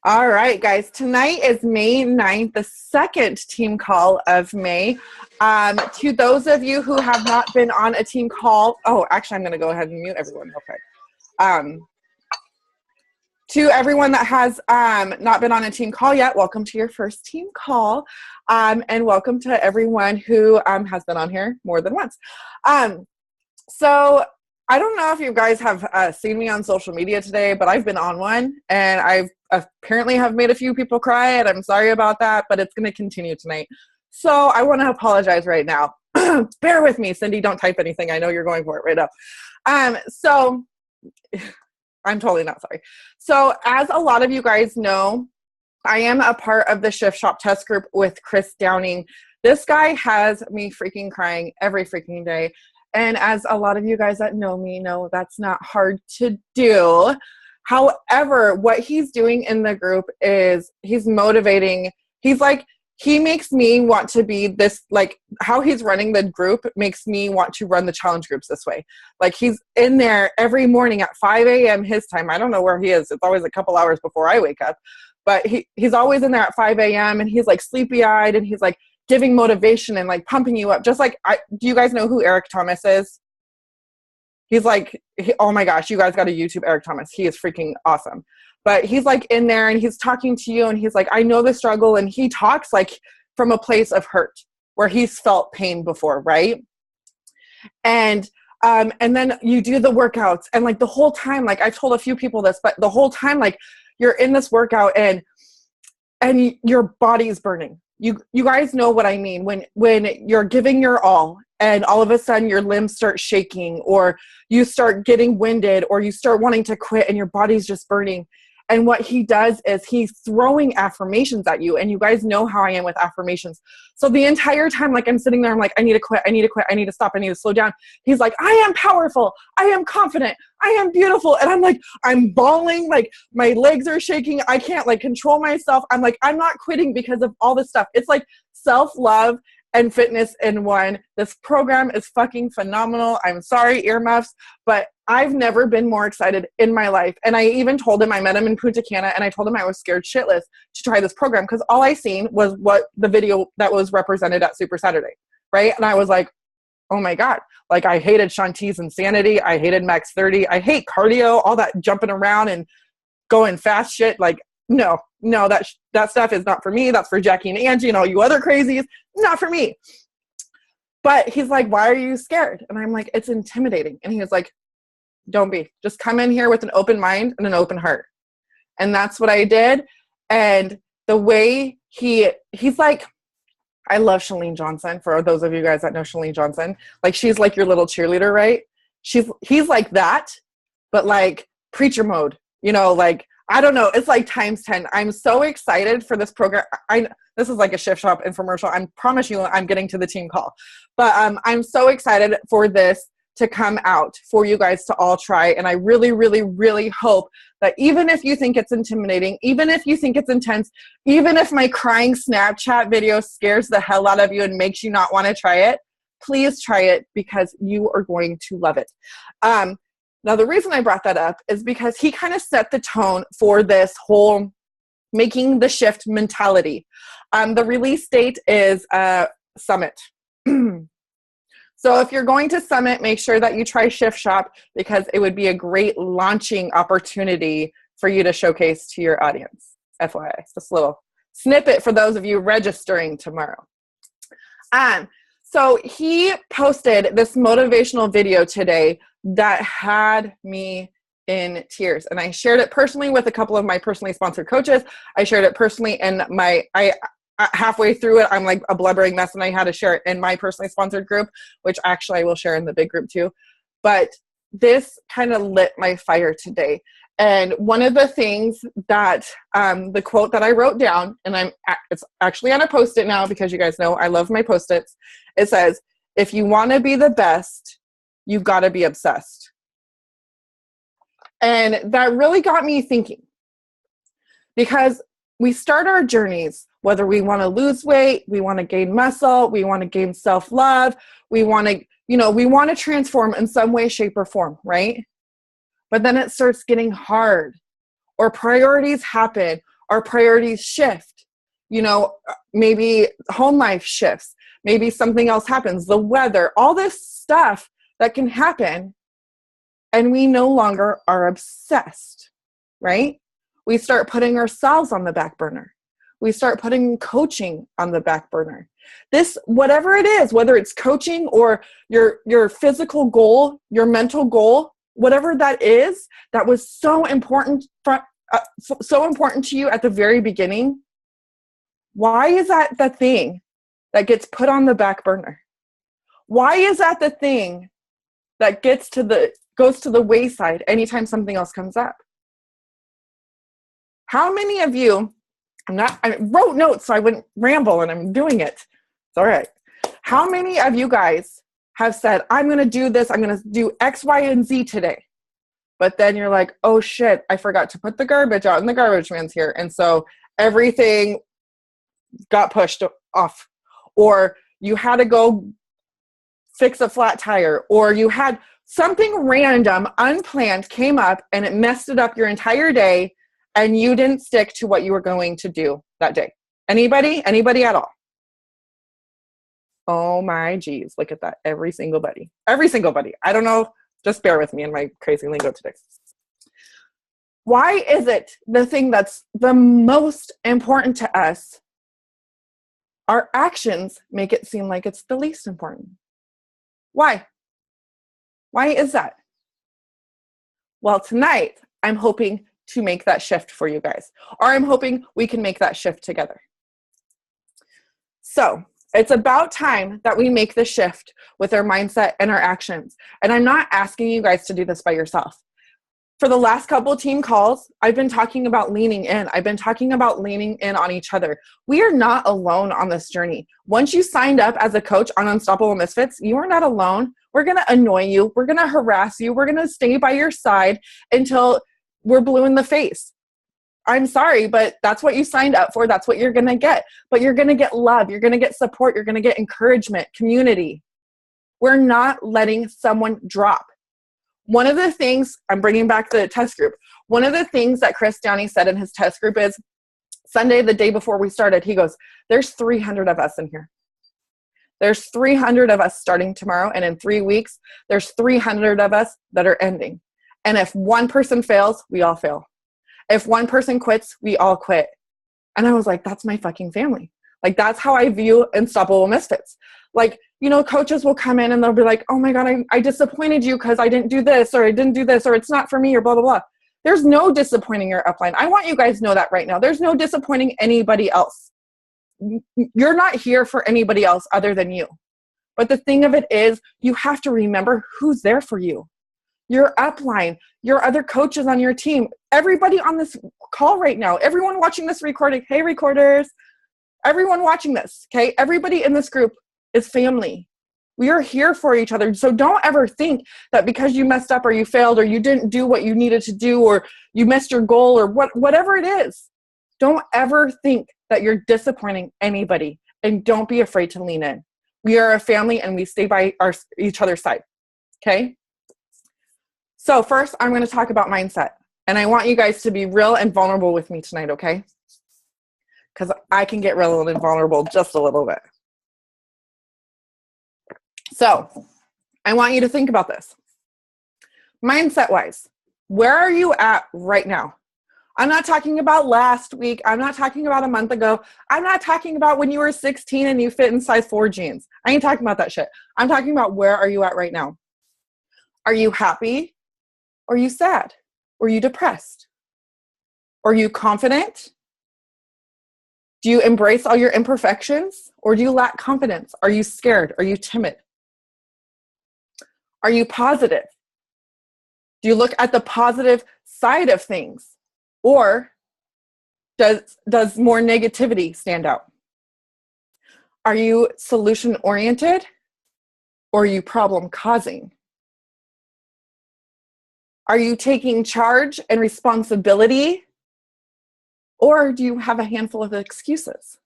All right, guys. Tonight is May 9th, the second team call of May. To those of you who have not been on a team call, actually, I'm going to go ahead and mute everyone real quick. To everyone that has not been on a team call yet, welcome to your first team call. And welcome to everyone who has been on here more than once. So I don't know if you guys have seen me on social media today, but I've been on one, and I've apparently have made a few people cry, and I'm sorry about that, but it's going to continue tonight. So I want to apologize right now. Bear with me, Cindy. Don't type anything. I know you're going for it right now. So I'm totally not sorry. So as a lot of you guys know, I am a part of the Shift Shop test group with Chris Downing. This guy has me freaking crying every freaking day. And as a lot of you guys that know me know, that's not hard to do. However, what he's doing in the group is he's motivating. He makes me want to be this, like how he's running the group makes me want to run the challenge groups this way. Like he's in there every morning at 5 a.m. his time. I don't know where he is. It's always a couple hours before I wake up. But he's always in there at 5 a.m. and he's like sleepy-eyed and he's like giving motivation and like pumping you up. Just like, do you guys know who Eric Thomas is? He's like, oh my gosh, you guys got to YouTube Eric Thomas. He is freaking awesome. But he's like in there and he's talking to you and he's like, I know the struggle. And he talks like from a place of hurt where he's felt pain before, right? And then you do the workouts and like the whole time, like I've told a few people this, but the whole time, like you're in this workout and your body's burning. You guys know what I mean when you're giving your all and all of a sudden your limbs start shaking or you start getting winded or you start wanting to quit and your body's just burning. And what he does is he's throwing affirmations at you. And you guys know how I am with affirmations. So the entire time, like I'm sitting there, I'm like, I need to quit. I need to quit. I need to stop. I need to slow down. He's like, I am powerful. I am confident. I am beautiful. And I'm like, I'm bawling. Like my legs are shaking. I can't like control myself. I'm like, I'm not quitting because of all this stuff. It's like self-love and fitness in one. This program is fucking phenomenal. I'm sorry, earmuffs, but I've never been more excited in my life. And I even told him, I met him in Punta Cana, and I told him I was scared shitless to try this program because all I seen was what the video that was represented at Super Saturday, right? And I was like, oh my God. Like I hated Shanti's Insanity. I hated Max 30. I hate cardio, all that jumping around and going fast shit. Like, no, that stuff is not for me. That's for Jackie and Angie and all you other crazies. Not for me. But he's like, why are you scared? And I'm like, it's intimidating. And he was like, don't be. Just come in here with an open mind and an open heart. And that's what I did. And the way he's like, I love Chalene Johnson. For those of you guys that know Chalene Johnson, like she's like your little cheerleader, right? He's like that, but like preacher mode, like, I don't know. It's like times 10. I'm so excited for this program. This is like a Shift Shop infomercial. I promise you I'm getting to the team call. But I'm so excited for this to come out for you guys to all try. And I really, really, really hope that even if you think it's intimidating, even if you think it's intense, even if my crying Snapchat video scares the hell out of you and makes you not want to try it, please try it because you are going to love it. Now, the reason I brought that up is because he kind of set the tone for this whole making the shift mentality. The release date is Summit. So if you're going to Summit, make sure that you try Shift Shop because it would be a great launching opportunity for you to showcase to your audience. FYI, just a little snippet for those of you registering tomorrow. So he posted this motivational video today that had me in tears. And I shared it personally with a couple of my personally sponsored coaches. I shared it personally in halfway through it, I'm like a blubbering mess and I had to share it in my personally sponsored group, which actually I will share in the big group too. But this kind of lit my fire today. And one of the things that, the quote that I wrote down, and it's actually on a Post-it now because you guys know I love my Post-its. It says, if you want to be the best, you've got to be obsessed. And that really got me thinking because we start our journeys, whether we want to lose weight, we want to gain muscle, we want to gain self-love, we want to transform in some way, shape, or form, right? But then it starts getting hard, or priorities happen, Our priorities shift. You know, maybe home life shifts. Maybe something else happens. The weather, all this stuff that can happen. And we no longer are obsessed, right? We start putting ourselves on the back burner. We start putting coaching on the back burner. This, whatever it is, whether it's coaching or your physical goal, your mental goal, whatever that is, that was so important to you at the very beginning. Why is that the thing that gets put on the back burner? Why is that the thing that goes to the wayside anytime something else comes up? How many of you, I wrote notes so I wouldn't ramble, and I'm doing it. It's all right. How many of you guys have said, I'm going to do this, I'm going to do X, Y, and Z today? But then you're like, oh shit, I forgot to put the garbage out and the garbage man's here. And so everything got pushed off. Or you had to go fix a flat tire. Or you had something random, unplanned came up and it messed it up your entire day. And you didn't stick to what you were going to do that day. Anybody? Anybody at all? Oh my geez. Look at that. Every single buddy. Every single buddy. I don't know. Just bear with me in my crazy lingo today. Why is it the thing that's the most important to us, our actions make it seem like it's the least important? Why? Why is that? Well, tonight, I'm hoping to make that shift for you guys. Or I'm hoping we can make that shift together. So it's about time that we make the shift with our mindset and our actions. And I'm not asking you guys to do this by yourself. For the last couple of team calls, I've been talking about leaning in. I've been talking about leaning in on each other. We are not alone on this journey. Once you signed up as a coach on Unstoppable Misfits, you are not alone. We're going to annoy you. We're going to harass you. We're going to stay by your side until we're blue in the face. I'm sorry, but that's what you signed up for. That's what you're going to get. But you're going to get love. You're going to get support. You're going to get encouragement, community. We're not letting someone drop. One of the things, I'm bringing back the test group. One of the things that Chris Downey said in his test group is, Sunday, the day before we started, he goes, there's 300 of us in here. There's 300 of us starting tomorrow. And in 3 weeks, there's 300 of us that are ending. And if one person fails, we all fail. If one person quits, we all quit. And I was like, that's my fucking family. Like, that's how I view Unstoppable Misfits. Like, you know, coaches will come in and they'll be like, oh my God, I disappointed you because I didn't do this, or I didn't do this, or it's not for me, or blah, blah, blah. There's no disappointing your upline. I want you guys to know that right now. There's no disappointing anybody else. You're not here for anybody else other than you. But the thing of it is, you have to remember who's there for you. Your upline, your other coaches on your team, everybody on this call right now, everyone watching this recording, hey recorders, everyone watching this, okay? Everybody in this group is family. We are here for each other. So don't ever think that because you messed up or you failed or you didn't do what you needed to do or you missed your goal or whatever it is, don't ever think that you're disappointing anybody, and don't be afraid to lean in. We are a family and we stay by each other's side, okay? So first, I'm going to talk about mindset. And I want you guys to be real and vulnerable with me tonight, okay? Because I can get real and vulnerable just a little bit. So I want you to think about this. Mindset-wise, where are you at right now? I'm not talking about last week. I'm not talking about a month ago. I'm not talking about when you were 16 and you fit in size 4 jeans. I ain't talking about that shit. I'm talking about where are you at right now? Are you happy? Are you sad? Are you depressed? Are you confident? Do you embrace all your imperfections? Or do you lack confidence? Are you scared? Are you timid? Are you positive? Do you look at the positive side of things? Or does more negativity stand out? Are you solution-oriented? Or are you problem-causing? Are you taking charge and responsibility? Or do you have a handful of excuses?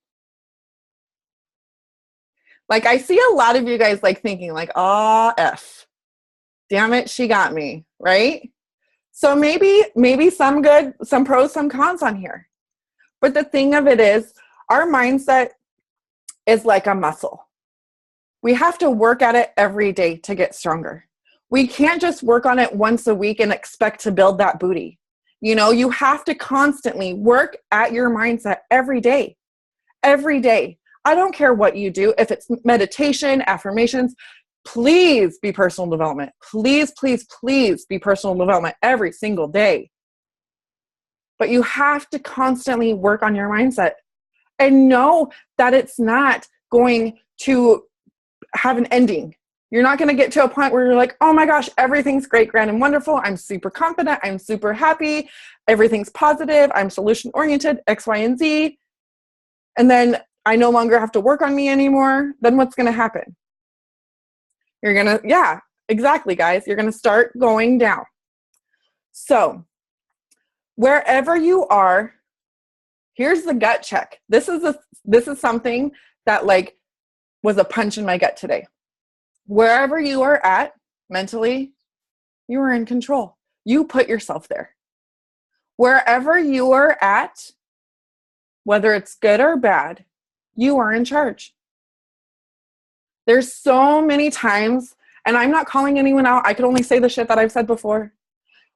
Like, I see a lot of you guys like thinking like, "Ah, F. Damn it, she got me," right? So maybe some good, some pros, some cons on here. But the thing of it is, our mindset is like a muscle. We have to work at it every day to get stronger. We can't just work on it once a week and expect to build that booty. You know, you have to constantly work at your mindset every day. Every day. I don't care what you do. If it's meditation, affirmations, please be personal development. Please, please, please be personal development every single day. But you have to constantly work on your mindset and know that it's not going to have an ending. You're not going to get to a point where you're like, oh my gosh, everything's great, grand, and wonderful. I'm super confident. I'm super happy. Everything's positive. I'm solution oriented, X, Y, and Z. And then I no longer have to work on me anymore. Then what's going to happen? You're going to, yeah, exactly, guys. You're going to start going down. So wherever you are, here's the gut check. This is something that like was a punch in my gut today. Wherever you are at mentally, you are in control. You put yourself there. Wherever you are at, whether it's good or bad, you are in charge. There's so many times, and I'm not calling anyone out. I could only say the shit that I've said before,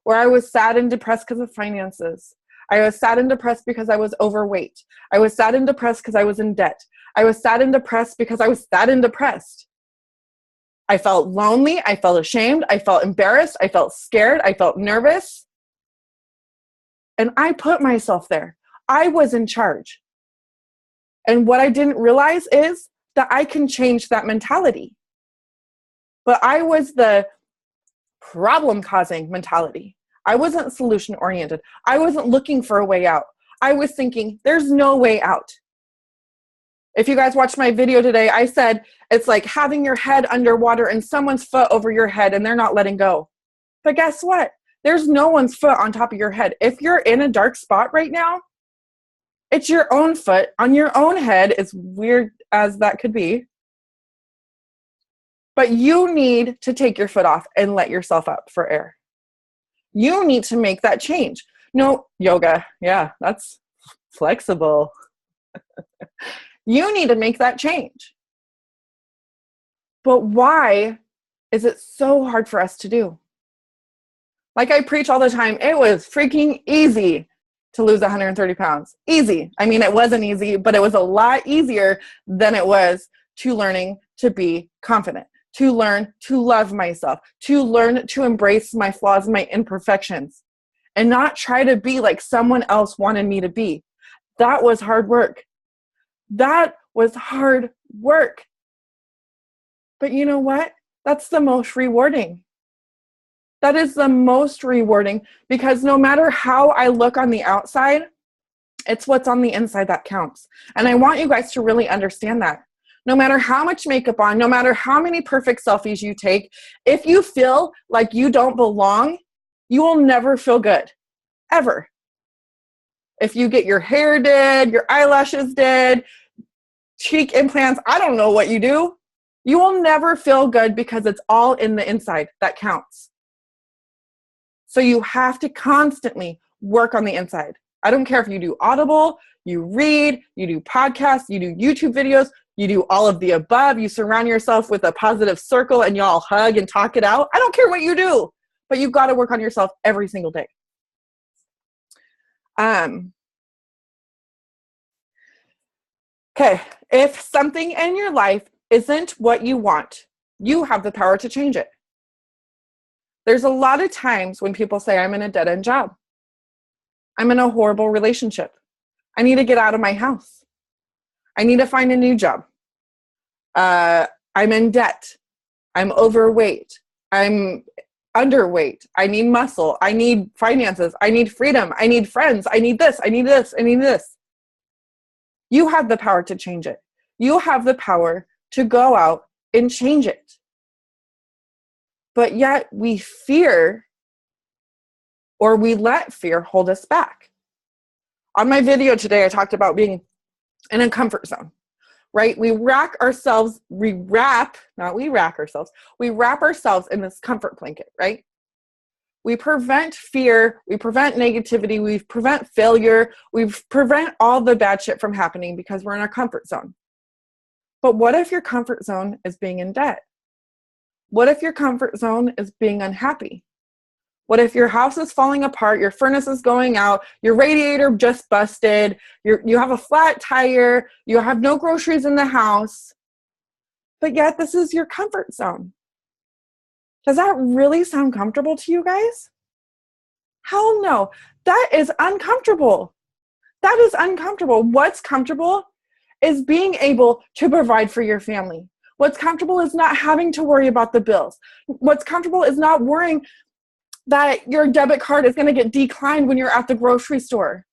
where I was sad and depressed because of finances. I was sad and depressed because I was overweight. I was sad and depressed because I was in debt. I was sad and depressed because I was sad and depressed. I felt lonely. I felt ashamed. I felt embarrassed. I felt scared. I felt nervous. And I put myself there. I was in charge. And what I didn't realize is that I can change that mentality. But I was the problem-causing mentality. I wasn't solution-oriented. I wasn't looking for a way out. I was thinking, there's no way out. If you guys watched my video today, I said it's like having your head underwater and someone's foot over your head and they're not letting go. But guess what? There's no one's foot on top of your head. If you're in a dark spot right now, it's your own foot on your own head, as weird as that could be. But you need to take your foot off and let yourself up for air. You need to make that change. No, yoga. Yeah, that's flexible. You need to make that change. But why is it so hard for us to do? Like I preach all the time, it was freaking easy to lose 130 pounds. Easy. I mean, it wasn't easy, but it was a lot easier than it was to learning to be confident, to learn to love myself, to learn to embrace my flaws and my imperfections, and not try to be like someone else wanted me to be. That was hard work. That was hard work. But you know what? That's the most rewarding. That is the most rewarding, because no matter how I look on the outside, it's what's on the inside that counts. And I want you guys to really understand that. No matter how much makeup on, no matter how many perfect selfies you take, if you feel like you don't belong, you will never feel good. Ever. If you get your hair did, your eyelashes did, cheek implants, I don't know what you do, you will never feel good, because it's all in the inside that counts. So you have to constantly work on the inside. I don't care if you do Audible, you read, you do podcasts, you do YouTube videos, you do all of the above, you surround yourself with a positive circle and y'all hug and talk it out. I don't care what you do, but you've got to work on yourself every single day. Okay, if something in your life isn't what you want, you have the power to change it. There's a lot of times when people say, I'm in a dead-end job. I'm in a horrible relationship. I need to get out of my house. I need to find a new job. I'm in debt. I'm overweight. I'm underweight. I need muscle. I need finances. I need freedom. I need friends. I need this. I need this. I need this. You have the power to change it. You have the power to go out and change it. But yet we fear, or we let fear hold us back. On my video today, I talked about being in a comfort zone, right? We wrap ourselves in this comfort blanket, right? We prevent fear, we prevent negativity, we prevent failure, we prevent all the bad shit from happening because we're in our comfort zone. But what if your comfort zone is being in debt? What if your comfort zone is being unhappy? What if your house is falling apart, your furnace is going out, your radiator just busted, you have a flat tire, you have no groceries in the house, but yet this is your comfort zone? Does that really sound comfortable to you guys? Hell no. That is uncomfortable. That is uncomfortable. What's comfortable is being able to provide for your family. What's comfortable is not having to worry about the bills. What's comfortable is not worrying that your debit card is going to get declined when you're at the grocery store.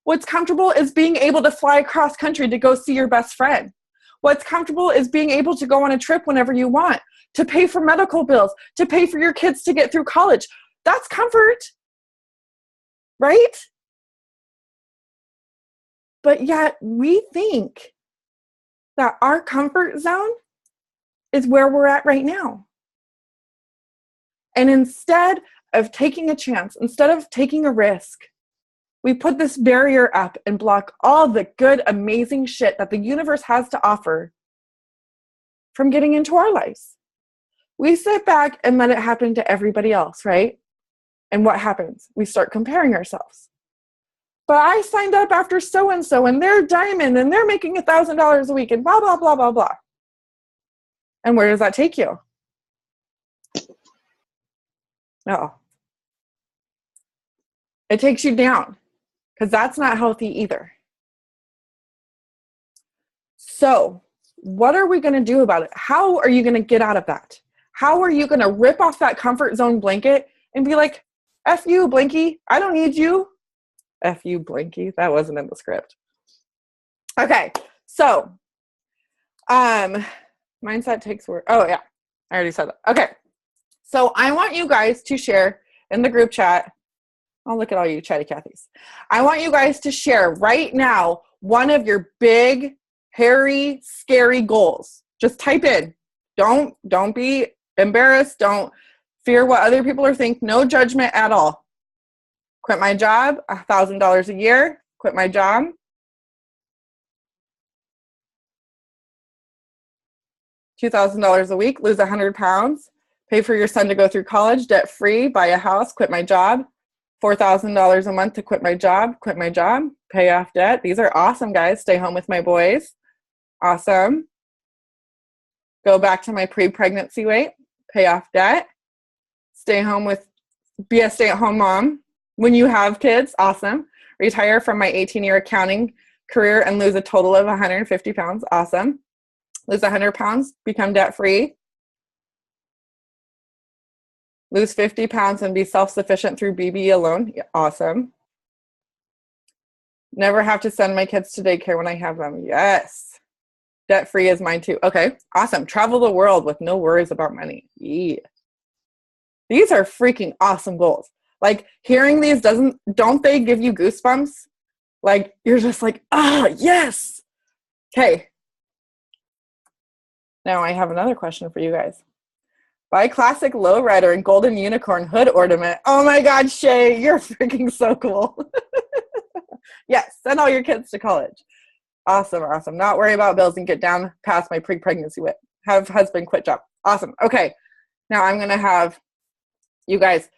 What's comfortable is being able to fly across country to go see your best friend. What's comfortable is being able to go on a trip whenever you want, to pay for medical bills, to pay for your kids to get through college. That's comfort, right? But yet we think that our comfort zone is where we're at right now. And instead of taking a chance, instead of taking a risk, we put this barrier up and block all the good, amazing shit that the universe has to offer from getting into our lives. We sit back and let it happen to everybody else, right? And what happens? We start comparing ourselves. But I signed up after so-and-so, and they're diamond, and they're making $1,000 a week, and blah, blah, blah, blah, blah. And where does that take you? Oh. It takes you down, because that's not healthy either. So what are we going to do about it? How are you going to get out of that? How are you going to rip off that comfort zone blanket and be like, F you, Blinky, I don't need you. F you, Blinky. That wasn't in the script. Okay, so mindset takes work. Oh, yeah, I already said that. Okay, so I want you guys to share in the group chat. Oh, look at all you chatty Cathys. I want you guys to share right now one of your big, hairy, scary goals. Just type in. Don't be embarrassed. Don't fear what other people are thinking. No judgment at all. Quit my job, $1,000 a year. Quit my job. $2,000 a week, lose 100 pounds. Pay for your son to go through college, debt free, buy a house, quit my job. $4,000 a month to quit my job, pay off debt. These are awesome, guys. Stay home with my boys. Awesome. Go back to my pre-pregnancy weight, pay off debt. Be a stay-at-home mom. When you have kids, awesome. Retire from my 18-year accounting career and lose a total of 150 pounds, awesome. Lose 100 pounds, become debt-free. Lose 50 pounds and be self-sufficient through BB alone, awesome. Never have to send my kids to daycare when I have them, yes. Debt-free is mine too. Okay, awesome. Travel the world with no worries about money, yeah. These are freaking awesome goals. Like, hearing these, don't they give you goosebumps? Like, you're just like, yes. Okay. Now I have another question for you guys. Buy classic lowrider and golden unicorn hood ornament. Oh my God, Shay, you're freaking so cool. Yes, send all your kids to college. Awesome. Not worry about bills and get down past my pre-pregnancy weight. Have husband quit job. Awesome. Okay. Now I'm going to have you guys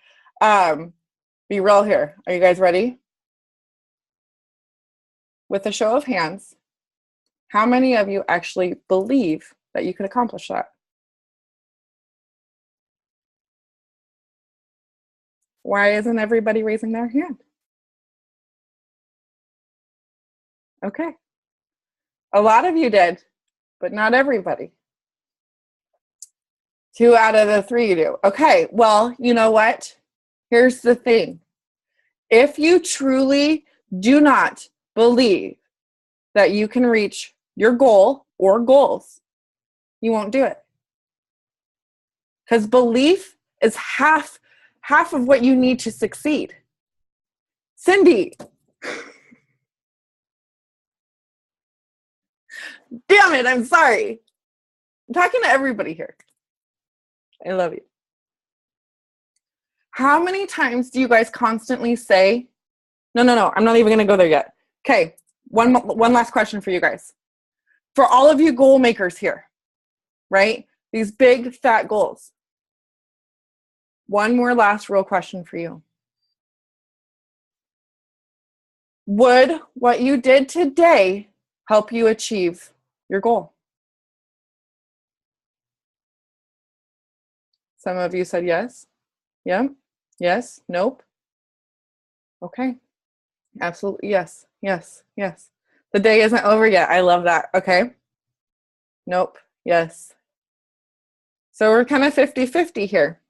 be real here. Are you guys ready? With a show of hands, how many of you actually believe that you can accomplish that? Why isn't everybody raising their hand? Okay. A lot of you did, but not everybody. 2 out of the 3 you do. Okay, well, you know what? Here's the thing. If you truly do not believe that you can reach your goal or goals, you won't do it. Because belief is half of what you need to succeed. Cindy. Damn it, I'm sorry. I'm talking to everybody here. I love you. How many times do you guys constantly say, no, I'm not even going to go there yet. Okay, one last question for you guys. For all of you goal makers here, right? These big, fat goals. One more last real question for you. Would what you did today help you achieve your goal? Some of you said yes. Yeah. Yes. Nope. Okay. Absolutely. Yes. Yes. Yes. The day isn't over yet. I love that. Okay. Nope. Yes. So we're kind of 50-50 here.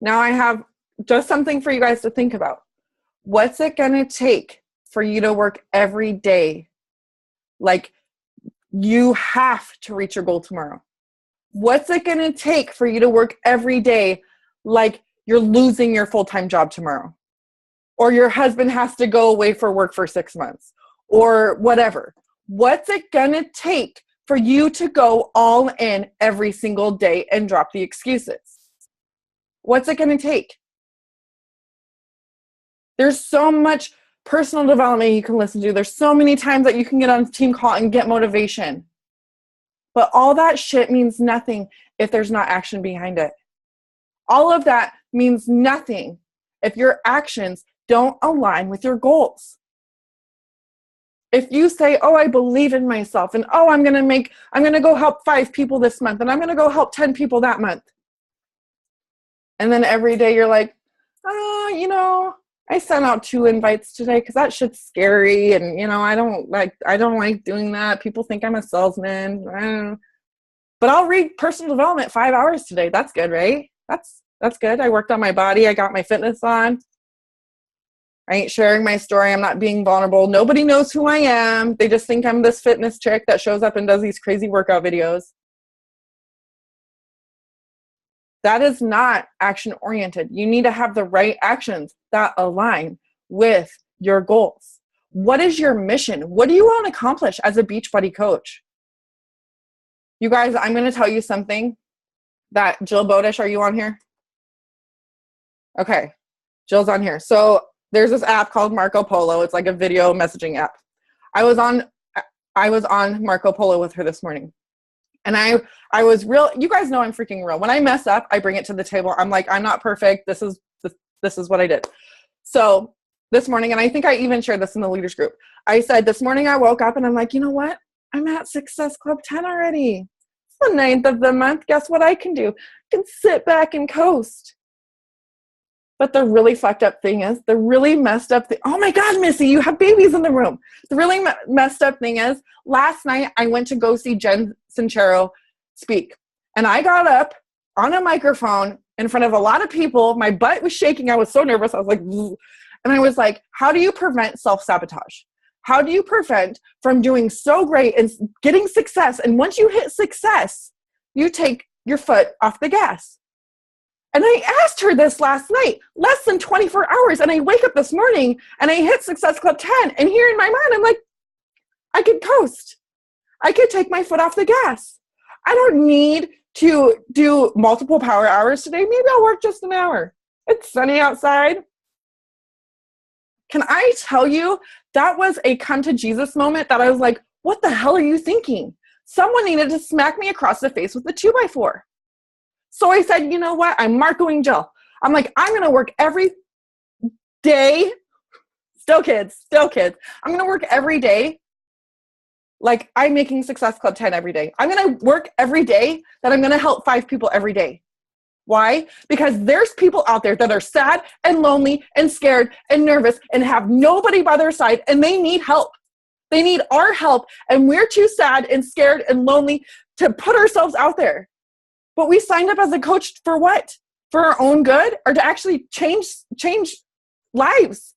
Now I have just something for you guys to think about. What's it going to take for you to work every day? Like you have to reach your goal tomorrow. What's it going to take for you to work every day like you're losing your full-time job tomorrow? Or your husband has to go away for work for 6 months or whatever. What's it going to take for you to go all in every single day and drop the excuses? What's it going to take? There's so much personal development you can listen to. There's so many times that you can get on a team call and get motivation. But all that shit means nothing if there's not action behind it. All of that means nothing if your actions don't align with your goals. If you say, oh, I believe in myself, and oh, I'm going to go help 5 people this month, and I'm going to go help 10 people that month. And then every day you're like, I sent out 2 invites today because that shit's scary. And, I don't like doing that. People think I'm a salesman. But I'll read personal development 5 hours today. That's good, right? That's good. I worked on my body. I got my fitness on. I ain't sharing my story. I'm not being vulnerable. Nobody knows who I am. They just think I'm this fitness chick that shows up and does these crazy workout videos. That is not action-oriented. You need to have the right actions that align with your goals. What is your mission? What do you want to accomplish as a Beachbody coach? You guys, I'm going to tell you something that Jill Bodish, are you on here? Okay, Jill's on here. So there's this app called Marco Polo. It's like a video messaging app. I was on Marco Polo with her this morning. And I was real. You guys know I'm freaking real. When I mess up, I bring it to the table. I'm like, I'm not perfect. This is what I did. So this morning, and I think I even shared this in the leaders group. I said this morning I woke up and I'm like, you know what? I'm at Success Club 10 already. It's the 9th of the month. Guess what I can do? I can sit back and coast. But the really fucked up thing is, the really messed up thing, oh my God, Missy, you have babies in the room. The really messed up thing is, last night I went to go see Jen Sincero speak. And I got up on a microphone in front of a lot of people. My butt was shaking. I was so nervous. I was like, ugh. And I was like, how do you prevent self-sabotage? How do you prevent from doing so great and getting success? And once you hit success, you take your foot off the gas. And I asked her this last night, less than 24 hours. And I wake up this morning and I hit Success Club 10. And here in my mind, I'm like, I could coast. I could take my foot off the gas. I don't need to do multiple power hours today. Maybe I'll work just an hour. It's sunny outside. Can I tell you, that was a come to Jesus moment that I was like, what the hell are you thinking? Someone needed to smack me across the face with a 2x4. So I said, you know what? I'm Marcoing Jill. I'm like, I'm going to work every day. Still kids. I'm going to work every day like I'm making Success Club 10 every day. I'm going to work every day that I'm going to help 5 people every day. Why? Because there's people out there that are sad and lonely and scared and nervous and have nobody by their side, and they need help. They need our help, and we're too sad and scared and lonely to put ourselves out there. But we signed up as a coach for what? For our own good, or to actually change lives?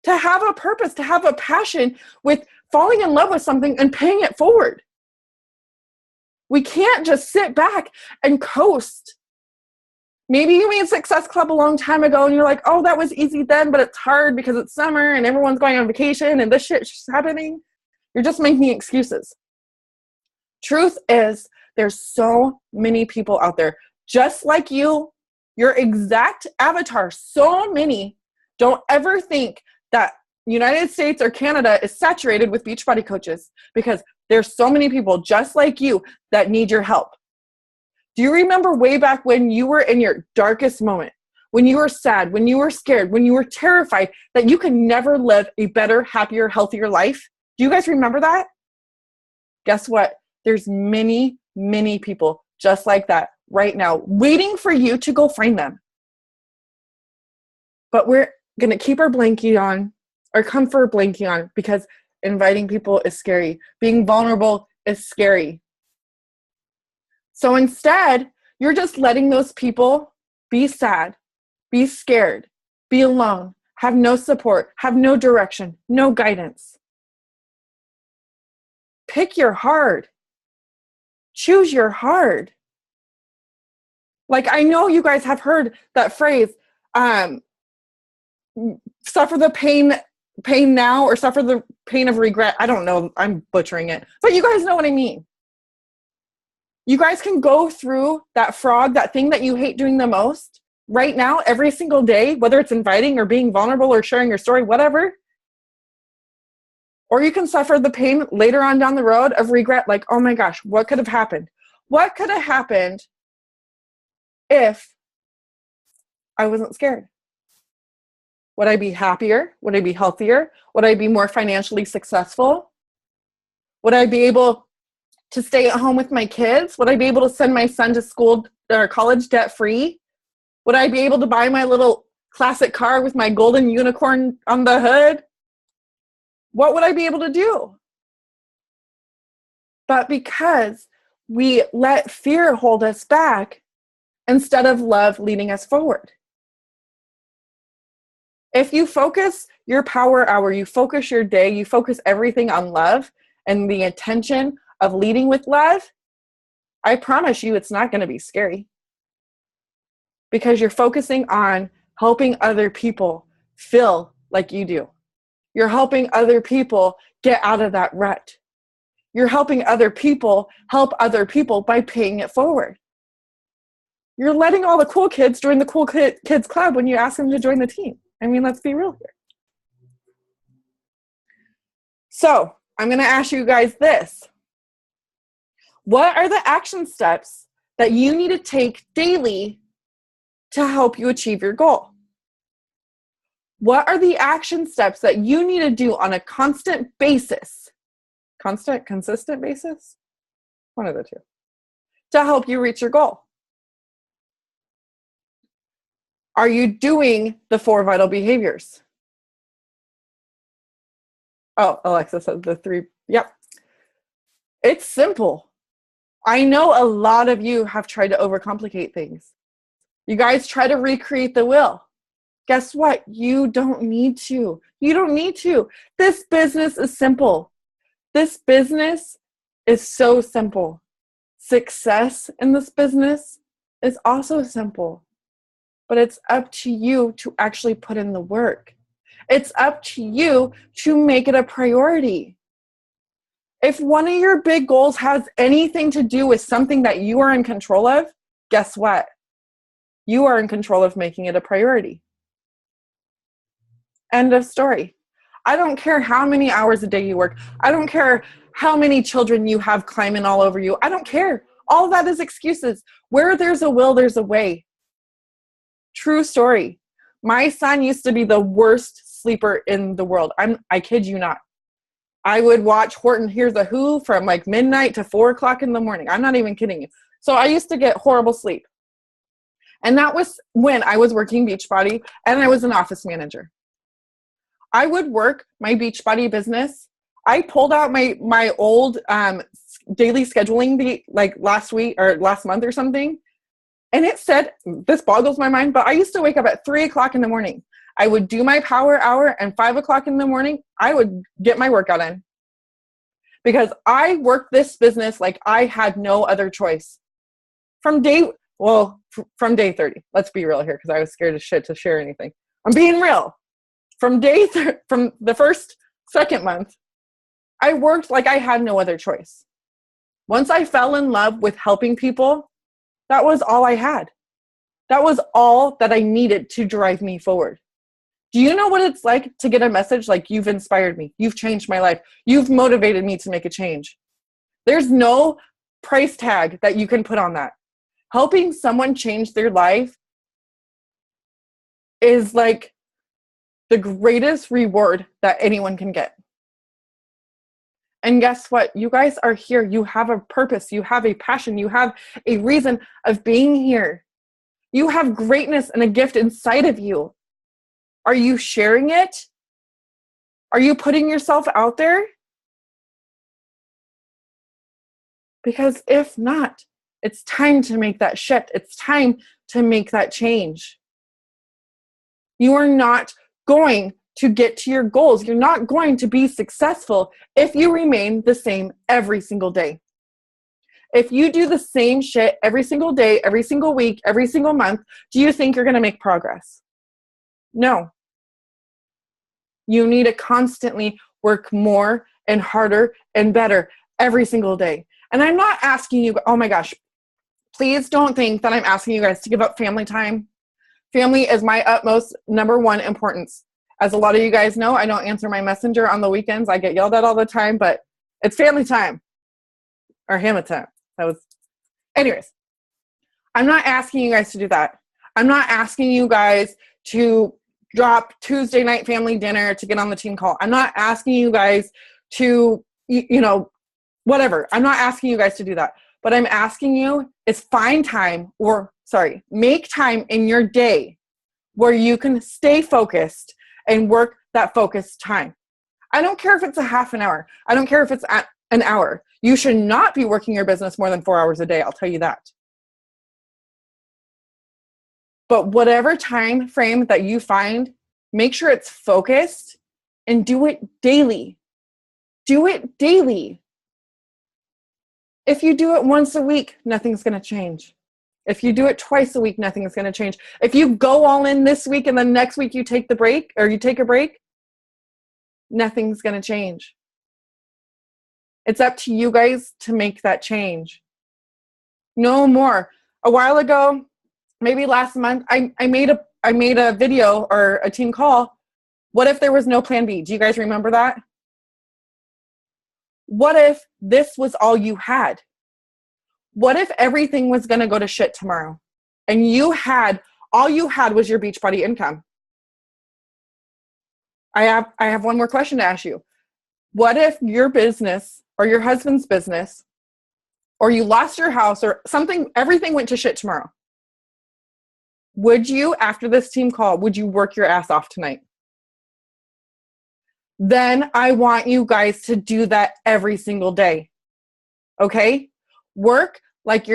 To have a purpose, to have a passion with falling in love with something and paying it forward. We can't just sit back and coast. Maybe you made Success Club a long time ago and you're like, oh, that was easy then, but it's hard because it's summer and everyone's going on vacation and this shit's happening. You're just making excuses. Truth is, there's so many people out there just like you Your exact avatar. So many. Don't ever think that United States or Canada is saturated with Beachbody coaches, because there's so many people just like you that need your help. Do you remember way back when you were in your darkest moment, when you were sad, when you were scared, when you were terrified that you could never live a better, happier, healthier life? Do you guys remember that? Guess what? There's many, many people just like that right now, waiting for you to go find them. But we're going to keep our blankie on, our comfort blankie on, because inviting people is scary. Being vulnerable is scary. So instead, you're just letting those people be sad, be scared, be alone, have no support, have no direction, no guidance. Pick your hard. Choose your hard. Like, I know you guys have heard that phrase, suffer the pain now, or suffer the pain of regret. I don't know. I'm butchering it. But you guys know what I mean. You guys can go through that frog, that thing that you hate doing the most right now, every single day, whether it's inviting or being vulnerable or sharing your story, whatever. Or you can suffer the pain later on down the road of regret, like, oh my gosh, what could have happened? What could have happened if I wasn't scared? Would I be happier? Would I be healthier? Would I be more financially successful? Would I be able to stay at home with my kids? Would I be able to send my son to school or college debt free? Would I be able to buy my little classic car with my golden unicorn on the hood? What would I be able to do? But because we let fear hold us back instead of love leading us forward. If you focus your power hour, you focus your day, you focus everything on love and the intention of leading with love, I promise you it's not going to be scary. Because you're focusing on helping other people feel like you do. You're helping other people get out of that rut. You're helping other people help other people by paying it forward. You're letting all the cool kids join the cool kids club when you ask them to join the team. I mean, let's be real here. So I'm going to ask you guys this. What are the action steps that you need to take daily to help you achieve your goal? What are the action steps that you need to do on a constant basis? Consistent basis? One of the two. To help you reach your goal. Are you doing the 4 vital behaviors? Oh, Alexa said the 3. Yep. It's simple. I know a lot of you have tried to overcomplicate things. You guys try to recreate the wheel. Guess what? You don't need to. You don't need to. This business is simple. This business is so simple. Success in this business is also simple. But it's up to you to actually put in the work. It's up to you to make it a priority. If one of your big goals has anything to do with something that you are in control of, guess what? You are in control of making it a priority. End of story. I don't care how many hours a day you work. I don't care how many children you have climbing all over you. I don't care. All of that is excuses. Where there's a will, there's a way. True story. My son used to be the worst sleeper in the world. I kid you not. I would watch Horton Hears a Who from like midnight to 4 o'clock in the morning. I'm not even kidding you. So I used to get horrible sleep. And that was when I was working Beachbody and I was an office manager. I would work my Beachbody business. I pulled out my old daily scheduling like last week or last month or something. And it said, this boggles my mind, but I used to wake up at 3 o'clock in the morning. I would do my power hour, and 5 o'clock in the morning, I would get my workout in. Because I worked this business like I had no other choice. From day 30. Let's be real here, because I was scared as shit to share anything. I'm being real. From the second month, I worked like I had no other choice. Once I fell in love with helping people, that was all I had. That was all that I needed to drive me forward. Do you know what it's like to get a message like, you've inspired me, you've changed my life, you've motivated me to make a change? There's no price tag that you can put on that. Helping someone change their life is like the greatest reward that anyone can get. And guess what? You guys are here. You have a purpose. You have a passion. You have a reason of being here. You have greatness and a gift inside of you. Are you sharing it? Are you putting yourself out there? Because if not, it's time to make that shift. It's time to make that change. You are not going to get to your goals. You're not going to be successful if you remain the same every single day. If you do the same shit every single day, every single week, every single month, do you think you're going to make progress? No. You need to constantly work more and harder and better every single day. And I'm not asking you, oh my gosh, please don't think that I'm asking you guys to give up family time. Family is my utmost number one importance. As a lot of you guys know, I don't answer my messenger on the weekends. I get yelled at all the time, but it's family time. Or hammer time. Anyways, I'm not asking you guys to do that. I'm not asking you guys to drop Tuesday night family dinner to get on the team call. I'm not asking you guys to, whatever. I'm not asking you guys to do that. What I'm asking you is make time in your day where you can stay focused and work that focused time. I don't care if it's a half an hour. I don't care if it's an hour. You should not be working your business more than 4 hours a day. I'll tell you that. But whatever time frame that you find, make sure it's focused and do it daily. Do it daily. If you do it once a week, nothing's going to change. If you do it twice a week, nothing's going to change. If you go all in this week and then next week you take a break, nothing's going to change. It's up to you guys to make that change. No more. A while ago, maybe last month, I made a video or a team call. What if there was no plan B? Do you guys remember that? What if this was all you had? What if everything was going to go to shit tomorrow and all you had was your Beachbody income? I have one more question to ask you. What if your business or your husband's business, or you lost your house or something, everything went to shit tomorrow? Would you, after this team call, would you work your ass off tonight? Then I want you guys to do that every single day. Okay? Work like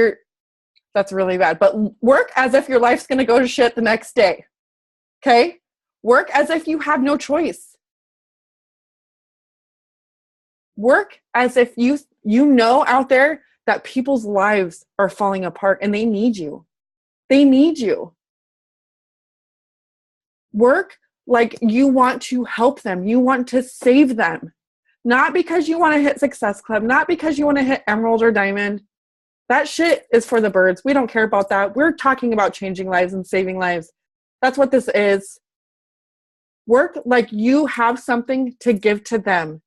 that's really bad, but work as if your life's going to go to shit the next day. Okay? Work as if you have no choice. Work as if you know out there that people's lives are falling apart and they need you. They need you. Work like you want to help them. You want to save them. Not because you want to hit Success Club. Not because you want to hit Emerald or Diamond. That shit is for the birds. We don't care about that. We're talking about changing lives and saving lives. That's what this is. Work like you have something to give to them.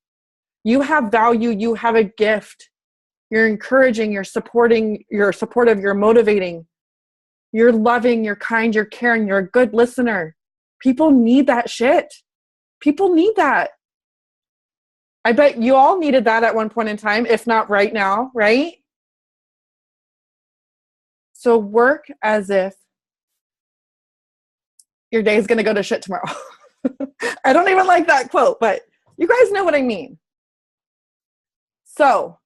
You have value. You have a gift. You're encouraging. You're supporting. You're supportive. You're motivating. You're loving. You're kind. You're caring. You're a good listener. People need that shit. People need that. I bet you all needed that at one point in time, if not right now, right? So work as if your day is going to go to shit tomorrow. I don't even like that quote, but you guys know what I mean. So,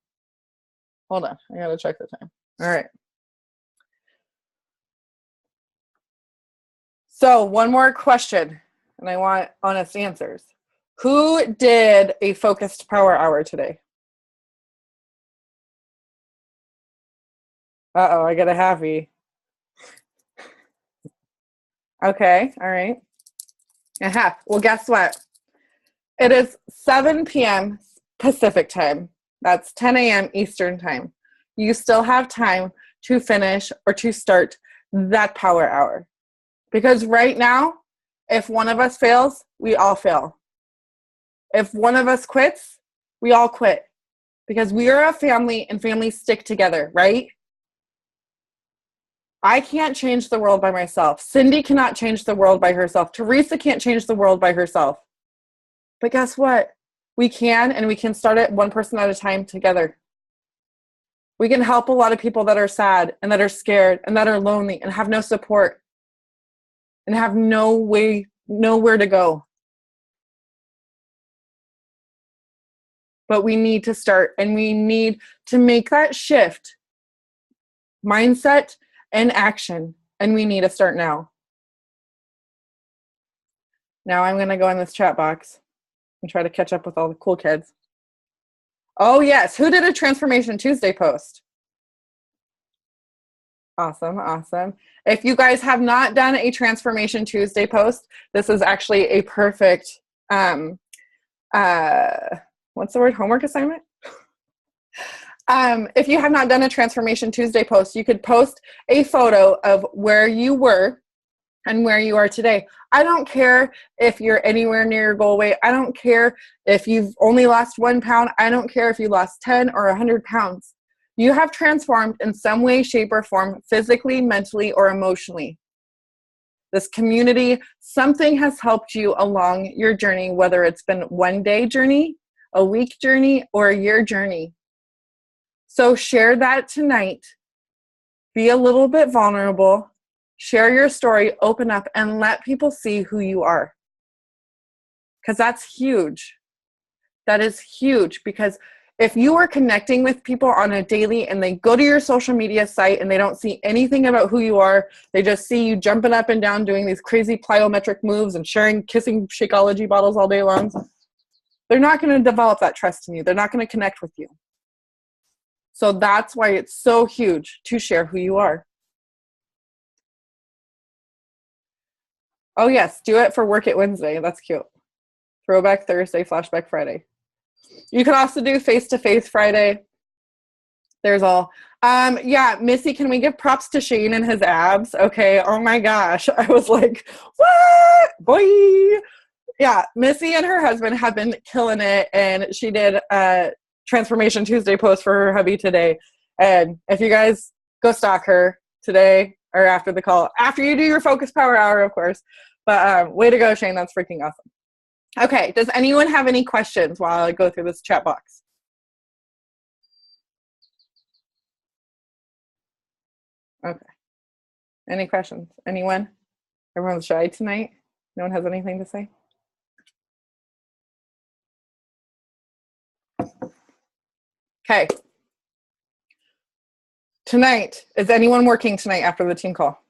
hold on. I got to check the time. All right. So, one more question, and I want honest answers. Who did a focused power hour today? Uh-oh, I got a happy. Okay, all right. Aha. Well, guess what? It is 7 p.m. Pacific time. That's 10 a.m. Eastern time. You still have time to finish or to start that power hour. Because right now, if one of us fails, we all fail. If one of us quits, we all quit. Because we are a family and families stick together, right? I can't change the world by myself. Cindy cannot change the world by herself. Teresa can't change the world by herself. But guess what? We can, and we can start it one person at a time together. We can help a lot of people that are sad and that are scared and that are lonely and have no support and have nowhere to go. But we need to start, and we need to make that shift, mindset and action, and we need to start now. Now I'm going to go in this chat box and try to catch up with all the cool kids. Oh, yes. Who did a Transformation Tuesday post? Awesome, awesome. If you guys have not done a Transformation Tuesday post, this is actually a perfect, what's the word, homework assignment? If you have not done a Transformation Tuesday post, you could post a photo of where you were and where you are today. I don't care if you're anywhere near your goal weight. I don't care if you've only lost 1 pound. I don't care if you lost 10 or 100 pounds. You have transformed in some way, shape, or form, physically, mentally, or emotionally. This community, something has helped you along your journey, whether it's been 1 day journey, a week journey, or a year journey. So share that tonight. Be a little bit vulnerable. Share your story, open up, and let people see who you are. Because that's huge. That is huge, because if you are connecting with people on a daily and they go to your social media site and they don't see anything about who you are, they just see you jumping up and down doing these crazy plyometric moves and kissing Shakeology bottles all day long, they're not going to develop that trust in you. They're not going to connect with you. So that's why it's so huge to share who you are. Oh yes, do it for Work It Wednesday. That's cute. Throwback Thursday, Flashback Friday. You can also do face-to-face Friday. There's all. Yeah, Missy, can we give props to Shane and his abs? Okay, oh my gosh. I was like, what? Boy. Yeah, Missy and her husband have been killing it, and she did a Transformation Tuesday post for her hubby today. And if you guys go stalk her today or after the call, after you do your Focus Power Hour, of course. But way to go, Shane. That's freaking awesome. Okay, does anyone have any questions while I go through this chat box? Okay. Any questions? Anyone? Everyone's shy tonight? No one has anything to say? Okay. Tonight, is anyone working tonight after the team call?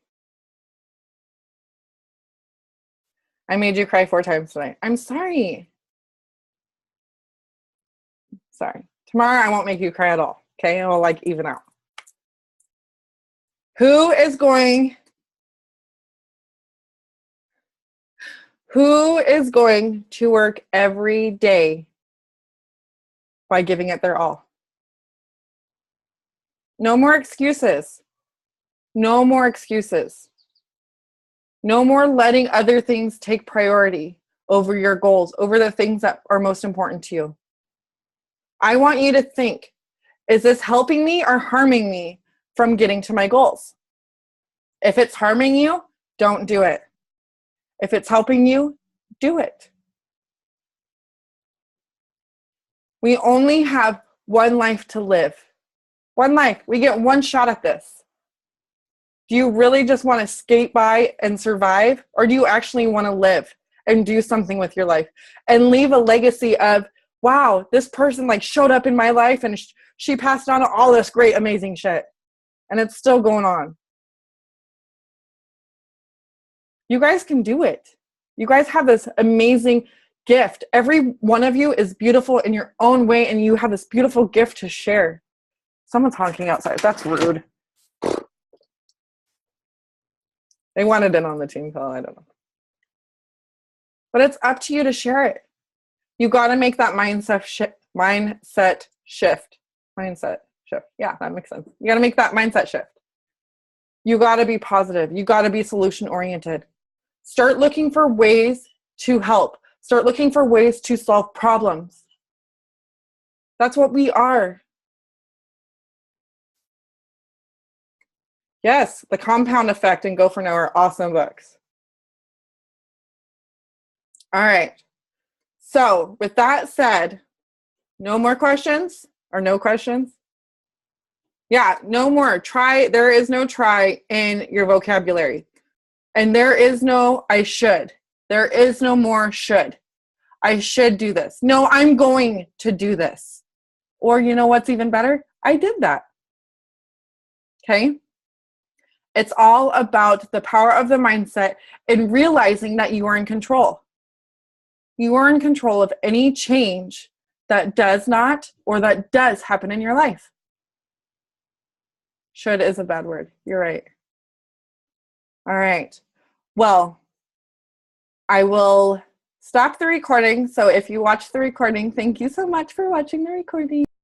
I made you cry 4 times tonight. I'm sorry. Sorry. Tomorrow I won't make you cry at all. Okay? It'll like even out. Who is going to work every day by giving it their all? No more excuses. No more excuses. No more letting other things take priority over your goals, over the things that are most important to you. I want you to think, is this helping me or harming me from getting to my goals? If it's harming you, don't do it. If it's helping you, do it. We only have one life to live. One life. We get one shot at this. Do you really just want to skate by and survive? Or do you actually want to live and do something with your life and leave a legacy of, wow, this person like showed up in my life and she passed on all this great, amazing shit. And it's still going on. You guys can do it. You guys have this amazing gift. Every one of you is beautiful in your own way, and you have this beautiful gift to share. Someone's honking outside. That's rude. They wanted it on the team call. I don't know. But it's up to you to share it. You got to make that mindset shift. Mindset shift. Yeah, that makes sense. You got to make that mindset shift. You got to be positive. You got to be solution oriented. Start looking for ways to help. Start looking for ways to solve problems. That's what we are. Yes, The Compound Effect and Go for No are awesome books. All right. So with that said, no more questions or no questions? Yeah, no more. Try. There is no try in your vocabulary. And there is no I should. There is no more should. I should do this. No, I'm going to do this. Or you know what's even better? I did that. Okay? It's all about the power of the mindset and realizing that you are in control. You are in control of any change that does not or that does happen in your life. Should is a bad word. You're right. All right. Well, I will stop the recording. So if you watch the recording, thank you so much for watching the recording.